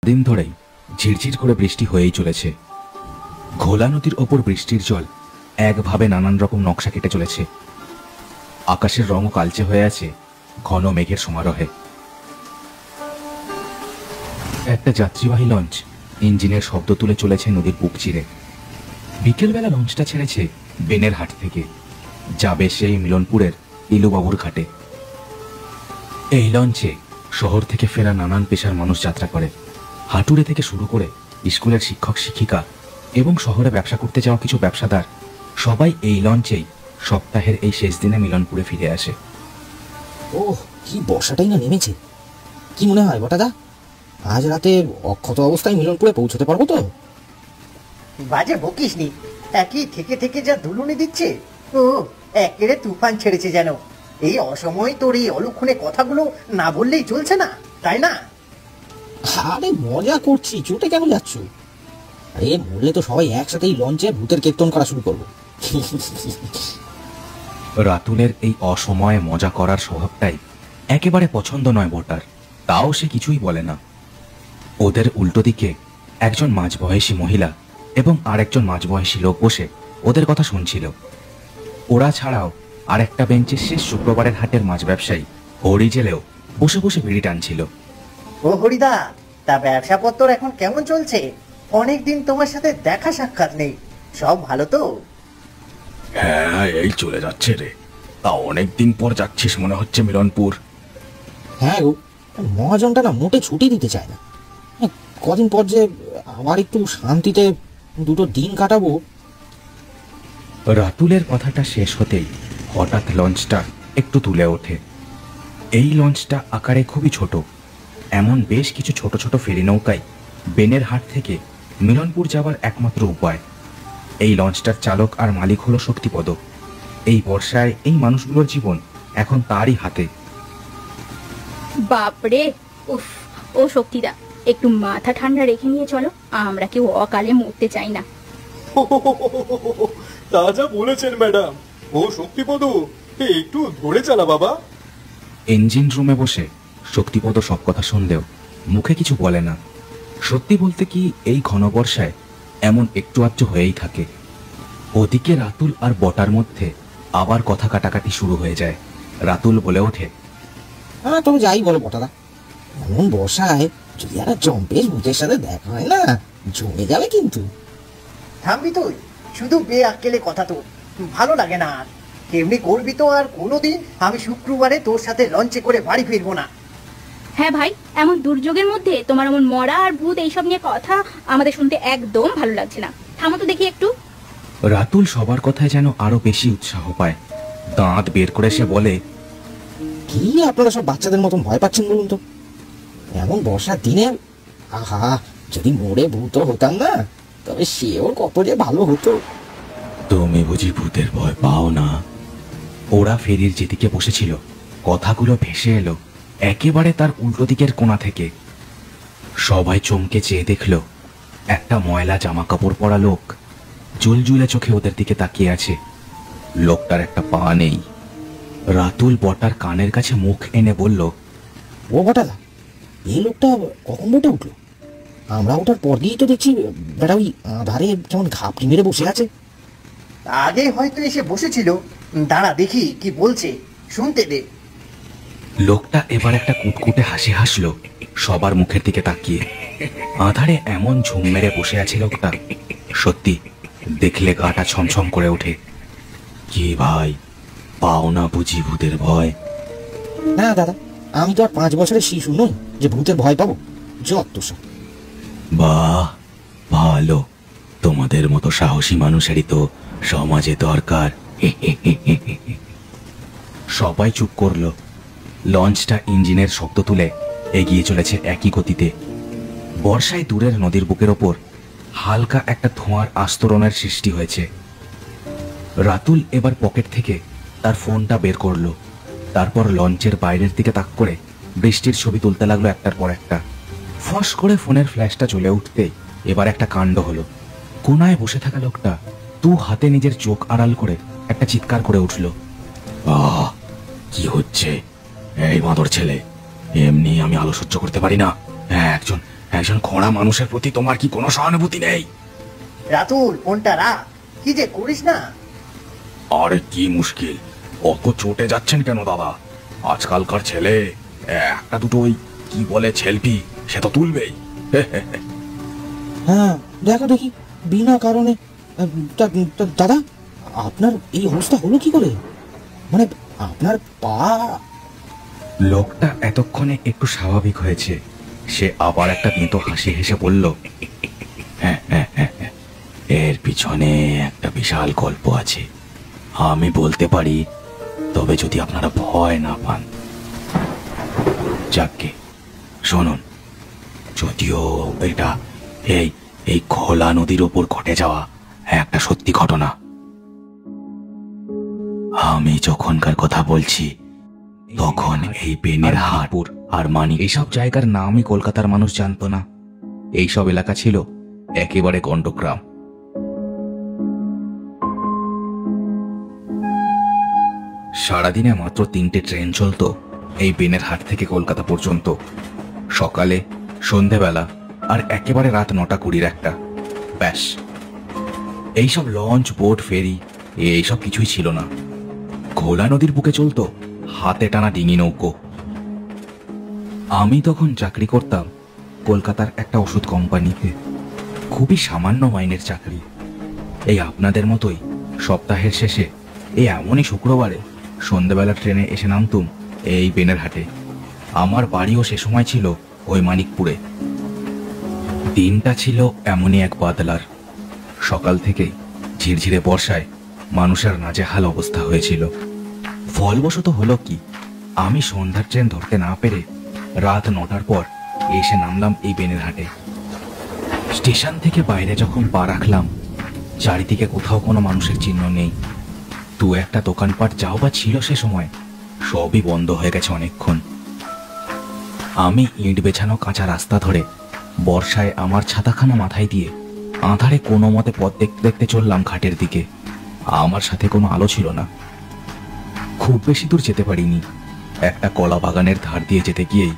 দিন ধরেই ঝিরঝির করে বৃষ্টি হয়েই চলেছে। ঘোলা নদীর ওপর বৃষ্টির জল একভাবে নানান রকম নকশা কেটে চলেছে। আকাশের রঙও কালচে হয়ে আছে ঘন মেঘের সমারোহে। একটা যাত্রীবাহী লঞ্চ ইঞ্জিনের শব্দ তুলে চলেছে নদীর বুক চিরে। বিকেলবেলা লঞ্চটা ছেড়েছে বেনের হাট থেকে, যাবে সেই মিলনপুরের ইলুবাবুর ঘাটে। এই লঞ্চে শহর থেকে ফেরা নানান পেশার মানুষ যাত্রা করে। হাটুরে থেকে শুরু করে স্কুলের শিক্ষক শিক্ষিকা এবং শহরে ব্যবসা করতে যাওয়া কিছু ব্যবসাদার সবাই এই লঞ্চেই সপ্তাহের এই শেষ দিনে মিলনপুরে ফিরে আসে। ওহ, কি বর্ষাটাই না নেমেছে! কি মনে হয় বটাদা, আজ রাতে অক্ষত অবস্থায় মিলনপুরে পৌঁছতে পারবো তো? বাজে বকিস নি, একই থেকে থেকে যা দুলুনি দিচ্ছে, ও একেবারে তুফান ছেড়েছে যেন। এই অসময়ে তোর এই অলক্ষণে কথাগুলো না বললেই চলছে না, তাই না? আরে মজা করছি, চোটে কেন যাচ্ছ? আরে বললে তো সবাই একসাথেই লঞ্চে ভূতের কীর্তন করা শুরু করবো। রাতুলের এই অসময়ে মজা করার স্বভাবটাই একেবারে পছন্দ নয় বটার, তাও সে কিছুই বলে না। ওদের উল্টো দিকে একজন মাঝবয়সী মহিলা এবং আরেকজন মাঝবয়সী লোক বসে ওদের কথা শুনছিল। ওরা ছাড়াও আরেকটা বেঞ্চে শেষ শুক্রবারের হাটের মাছ ব্যবসায়ী হরি জেলেও বসে বসে বিড়ি টানছিল। ও হরিদা, তা ব্যবসাপত্র এখন কেমন চলছে? অনেকদিন তোমার সাথে দেখা সাক্ষাৎ নেই, সব ভালো তো? হ্যাঁ, এই চলে যাচ্ছে রে। তা অনেকদিন পর যাচ্ছিস মনে হচ্ছে মিলনপুর। হ্যাঁ গো, মহাজনটা না মোটে ছুটি দিতে চায় না। কদিন পর যে আবার একটু শান্তিতে দুটো দিন কাটাবো। রাতুলের কথাটা শেষ হতেই হঠাৎ লঞ্চটা একটু তুলে ওঠে। এই লঞ্চটা আকারে খুবই ছোট। এমন বেশ কিছু ছোট ছোট ফেরি নৌকায় বেনের হাট থেকে মিলনপুর যাওয়ার একমাত্র উপায়। এই লঞ্চটার চালক আর মালিক হলো শক্তিপদ। এই বর্ষায় এই মানুষগুলোর জীবন এখন তারই হাতে। বাপরে, উফ! ও শক্তিদা, একটু মাথা ঠান্ডা রেখে নিয়ে চলো, আমরা কেউ অকালে মরতে চাই না। তা যা বলেছেন ম্যাডাম। ও শক্তিপদ, একটু ধরে চালা বাবা। ইঞ্জিন রুমে বসে শক্তিপদ সব কথা শুনলেও মুখে কিছু বলে না। সত্যি বলতে কি, এই ঘন বর্ষায় এমন একটু আধটু হয়েই থাকে। ওদিকে রাতুল আর বটার মধ্যে আবার কথা কাটাকাটি শুরু হয়ে যায়। রাতুল বলে ওঠে, হ্যাঁ তবে যাই বলো বটাদা, এমন বর্ষায় যদি একটা জম্পেশ ভূতের সাথে দেখা হয় না, জমে যাবে কিন্তু। থামবি তুই? শুধু বে আক্কেলে কথা তো ভালো লাগে না। আর কেমনি করবি তো? আর কোনোদিন আমি শুক্রবারে তোর সাথে লঞ্চে করে বাড়ি ফিরবো না। হ্যাঁ ভাই, এমন দুর্যোগের মধ্যে তোমার এমন মরা আর ভূত এইসব নিয়ে কথা আমাদের শুনতে একদম ভালো লাগছে না। থামো তো দেখি একটু। রাতুল সবার কথায় যেন আরো বেশি উৎসাহ পায়। দাঁত বের করে সে বলে, কি আপনারা সব বাচ্চাদের মতন ভয় পাচ্ছেন বলুন তো? এমন বর্ষার দিনে আহা, যদি মরে ভূত হতাম না, তবে সেও কত যে ভালো হতো। তুমি বুঝি ভূতের ভয় পাও না? ওরা ফেরির যেদিকে বসেছিল কথাগুলো ভেসে এলো একেবারে তার উল্টো দিকের কোণা থেকে। সবাই চমকে চেয়ে দেখল একটা ময়লা জামা কাপড় পরা লোক জুলজুলে চোখে ওদের দিকে তাকিয়ে আছে। লোকটার একটা পা নেই। রাতুল বটার কানের কাছে মুখ এনে বলল, ও বটাদা, এই লোকটা কখন বটে উঠলো? আমরা ওটার পর দিয়েই তো দেখছি বেটা ওই আধারে কেমন ঘাপটি মেরে বসে আছে। আগে হয়তো এসে বসেছিল, দাঁড়া দেখি কি বলছে, শুনতে দে। লোকটা এবার একটা কুটকুটে হাসি হাসলো সবার মুখের দিকে তাকিয়ে। আধারে এমন ঝুম মেরে বসে আছে লোকটা, সত্যি দেখলে গাটা ছমছম করে ওঠে। কি ভাই, পাও না বুঝি ভূতের ভয়? না দাদা, আমি তো আর 5 বছরের শিশু নই যে ভূতের ভয় পাবো। যত সব। বাহ, ভালো। তোমাদের মতো সাহসী মানুষেরই তো সমাজে দরকার। সবাই চুপ করলো। লঞ্চটা ইঞ্জিনের শব্দ তুলে এগিয়ে চলেছে একই গতিতে। বর্ষায় দূরের নদীর বুকের ওপর হালকা একটা ধোঁয়ার আস্তরণের সৃষ্টি হয়েছে। রাতুল এবার পকেট থেকে তার ফোনটা বের করলো। তারপর লঞ্চের বাইরের দিকে তাক করে বৃষ্টির ছবি তুলতে লাগলো একটার পর একটা। ফস করে ফোনের ফ্ল্যাশটা জ্বলে উঠতে এবার একটা কাণ্ড হলো। কোনায় বসে থাকা লোকটা 2 হাতে নিজের চোখ আড়াল করে একটা চিৎকার করে উঠল, আহ, কি হচ্ছে? এই বাঁদর ছেলে, এমনি আমি আলো সহ্য করতে পারি না। একজন খোঁড়া মানুষের প্রতি তোমার কি কোনো সহানুভূতি নেই? রাতুল, ফোনটা রাখ, কি যে করিস না। আরে কি মুশকিল, অত চটে যাচ্ছেন কেন দাদা? আজকালকার ছেলে একটা দুটো ওই কি বলে সেলফি সে তো তুলবেই। হ্যাঁ দেখো দেখি, বিনা কারণে দাদা আপনার এই অবস্থা হলো কি করে? মানে আপনার পা? লোকটা এতক্ষণে একটু স্বাভাবিক হয়েছে। সে আবার একটা তেতো হাসি হেসে বলল, এর পিছনে একটা বিশাল গল্প আছে, আমি বলতে পারি, তবে যদি আপনারা ভয় না পান। যাকে শুনুন, যদিও এটা এই খোলা নদীর ওপর ঘটে যাওয়া একটা সত্যি ঘটনা। আমি যখনকার কথা বলছি তখন এই বেনের হাটপুর আর মানি এইসব জায়গার নামই কলকাতার মানুষ জানতো না। এইসব এলাকা ছিল একেবারে গণ্ডগ্রাম। সারাদিনে মাত্র 3টে ট্রেন চলতো এই বেনের হাট থেকে কলকাতা পর্যন্ত, সকালে, সন্ধেবেলা আর একেবারে রাত 9:20 একটা। ব্যাস, এইসব লঞ্চ, বোট, ফেরি এইসব কিছুই ছিল না। ঘোলা নদীর বুকে চলতো হাতে টানা ডিঙি নৌকো। আমি তখন চাকরি করতাম কলকাতার একটা ওষুধ কোম্পানিতে, খুবই সামান্য মাইনের চাকরি। এই আপনাদের মতোই সপ্তাহের শেষে এই এমনই শুক্রবারে সন্ধ্যেবেলা ট্রেনে এসে নামতুম এই বেনের হাটে। আমার বাড়িও সে সময় ছিল ওই মানিকপুরে। দিনটা ছিল এমনই এক বাদলার। সকাল থেকেই ঝিরঝিরে বর্ষায় মানুষের নাজেহাল অবস্থা হয়েছিল। ফলবশত হলো কি, আমি সন্ধ্যার ট্রেন ধরতে না পেরে রাত 9টার পর এসে নামলাম এই বেনের হাটে। স্টেশন থেকে বাইরে যখন পা রাখলাম, চারিদিকে কোথাও কোনো মানুষের চিহ্ন নেই। দু একটা দোকানপাট যাও বা ছিল সে সময়, সবই বন্ধ হয়ে গেছে অনেকক্ষণ। আমি ইট বেছানো কাঁচা রাস্তা ধরে বর্ষায় আমার ছাতাখানা মাথায় দিয়ে আঁধারে কোনো মতে পথ দেখতে দেখতে চললাম ঘাটের দিকে। আমার সাথে কোনো আলো ছিল না। খুব বেশি দূর যেতে পারিনি। একটা কলা বাগানের ধার দিয়ে যেতে গিয়েই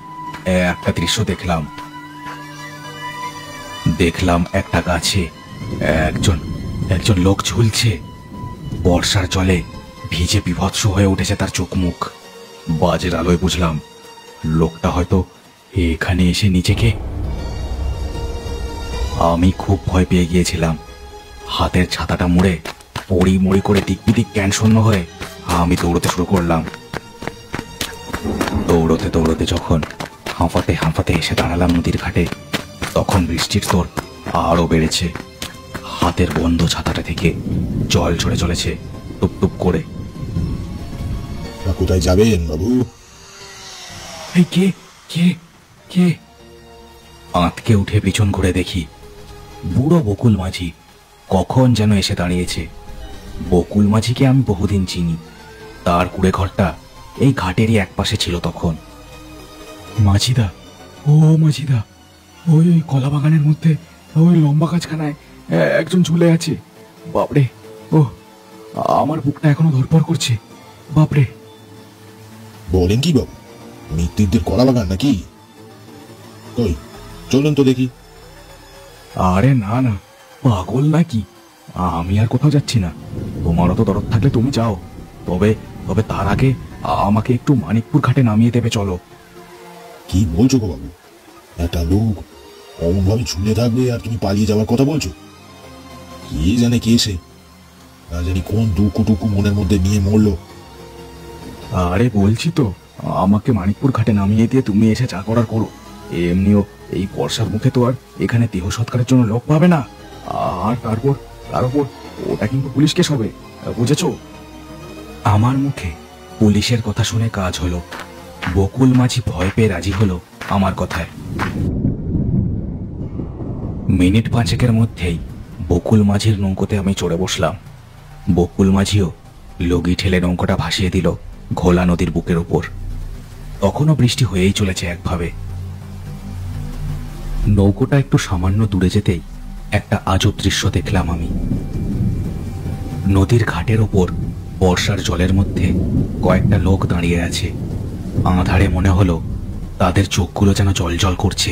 একটা দৃশ্য দেখলাম একটা গাছে একজন লোক ঝুলছে। বর্ষার জলে ভিজে বিভৎস হয়ে উঠেছে তার চোখ মুখ। বাজের আলোয় বুঝলাম লোকটা হয়তো এখানে এসে নিজেকে। আমি খুব ভয় পেয়ে গিয়েছিলাম। হাতের ছাতাটা মুড়ে পড়ি মড়ি করে দিকবিদিক জ্ঞান শূন্য হয়ে আমি দৌড়তে শুরু করলাম। দৌড়তে দৌড়তে যখন হাঁফাতে হাঁফাতে এসে দাঁড়ালাম নদীর ঘাটে, তখন বৃষ্টির তোর আরো বেড়েছে। হাতের বন্ধ ছাতাটা থেকে জল ঝরে চলেছে টুপ টুপ করে। কোথায় যাবেন বাবু? এই কে কে কে? আঁতকে উঠে পিছন ঘুরে দেখি বুড়ো বকুল মাঝি কখন যেন এসে দাঁড়িয়েছে। বকুল মাঝিকে আমি বহুদিন চিনি। তার কুড়ে ঘরটা এই ঘাটেরই একপাশে ছিল তখন। মাঝিদা, ও মাঝিদা, ওই কলা বাগানের মধ্যে ওই লম্বা গাছখানায় একজন ঝুলে আছে। বাপরে, ও আমার বুকটা এখনো ধরপড় করছে। বাপরে। বলেন কি বাবু, মৃত্যুদের কলা বাগান নাকি? কই চলুন তো দেখি। আরে না না, পাগল নাকি? আমি আর কোথাও যাচ্ছি না। তোমারও তো দরদ থাকলে তুমি যাও, তবে তবে তার আগে আমাকে একটু মানিকপুর ঘাটে নামিয়ে দেবে, চলো। কি বলছো গো বাবু? একটা লোক অমন ভাবে ঝুলে থাকবে আর তুমি পালিয়ে যাওয়ার কথা বলছো? কে জানে কে এসে, না জানি কোন দুঃখটুকু মনের মধ্যে নিয়ে মরলো। আরে বলছি তো, আমাকে মানিকপুর ঘাটে নামিয়ে দিয়ে তুমি এসে যা করার করো। এমনিও এই বর্ষার মুখে তো আর এখানে দেহ সৎকারের জন্য লোক পাবে না। আর তার উপর ওটা কিন্তু পুলিশ কেস হবে, বুঝেছো? আমার মুখে পুলিশের কথা শুনে কাজ হলো। বকুল মাঝি ভয় পেয়ে রাজি হলো আমার কথায়। মিনিট 5 মধ্যেই বকুল মাঝির নৌকোতে আমি চড়ে বসলাম। বকুল মাঝিও লগি ঠেলে নৌকোটা ভাসিয়ে দিল ঘোলা নদীর বুকের উপর। তখনও বৃষ্টি হয়েই চলেছে একভাবে। নৌকোটা একটু সামান্য দূরে যেতেই একটা আজব দৃশ্য দেখলাম আমি। নদীর ঘাটের ওপর বর্ষার জলের মধ্যে কয়েকটা লোক দাঁড়িয়ে আছে। আঁধারে মনে হলো তাদের চোখগুলো যেন জলজল করছে।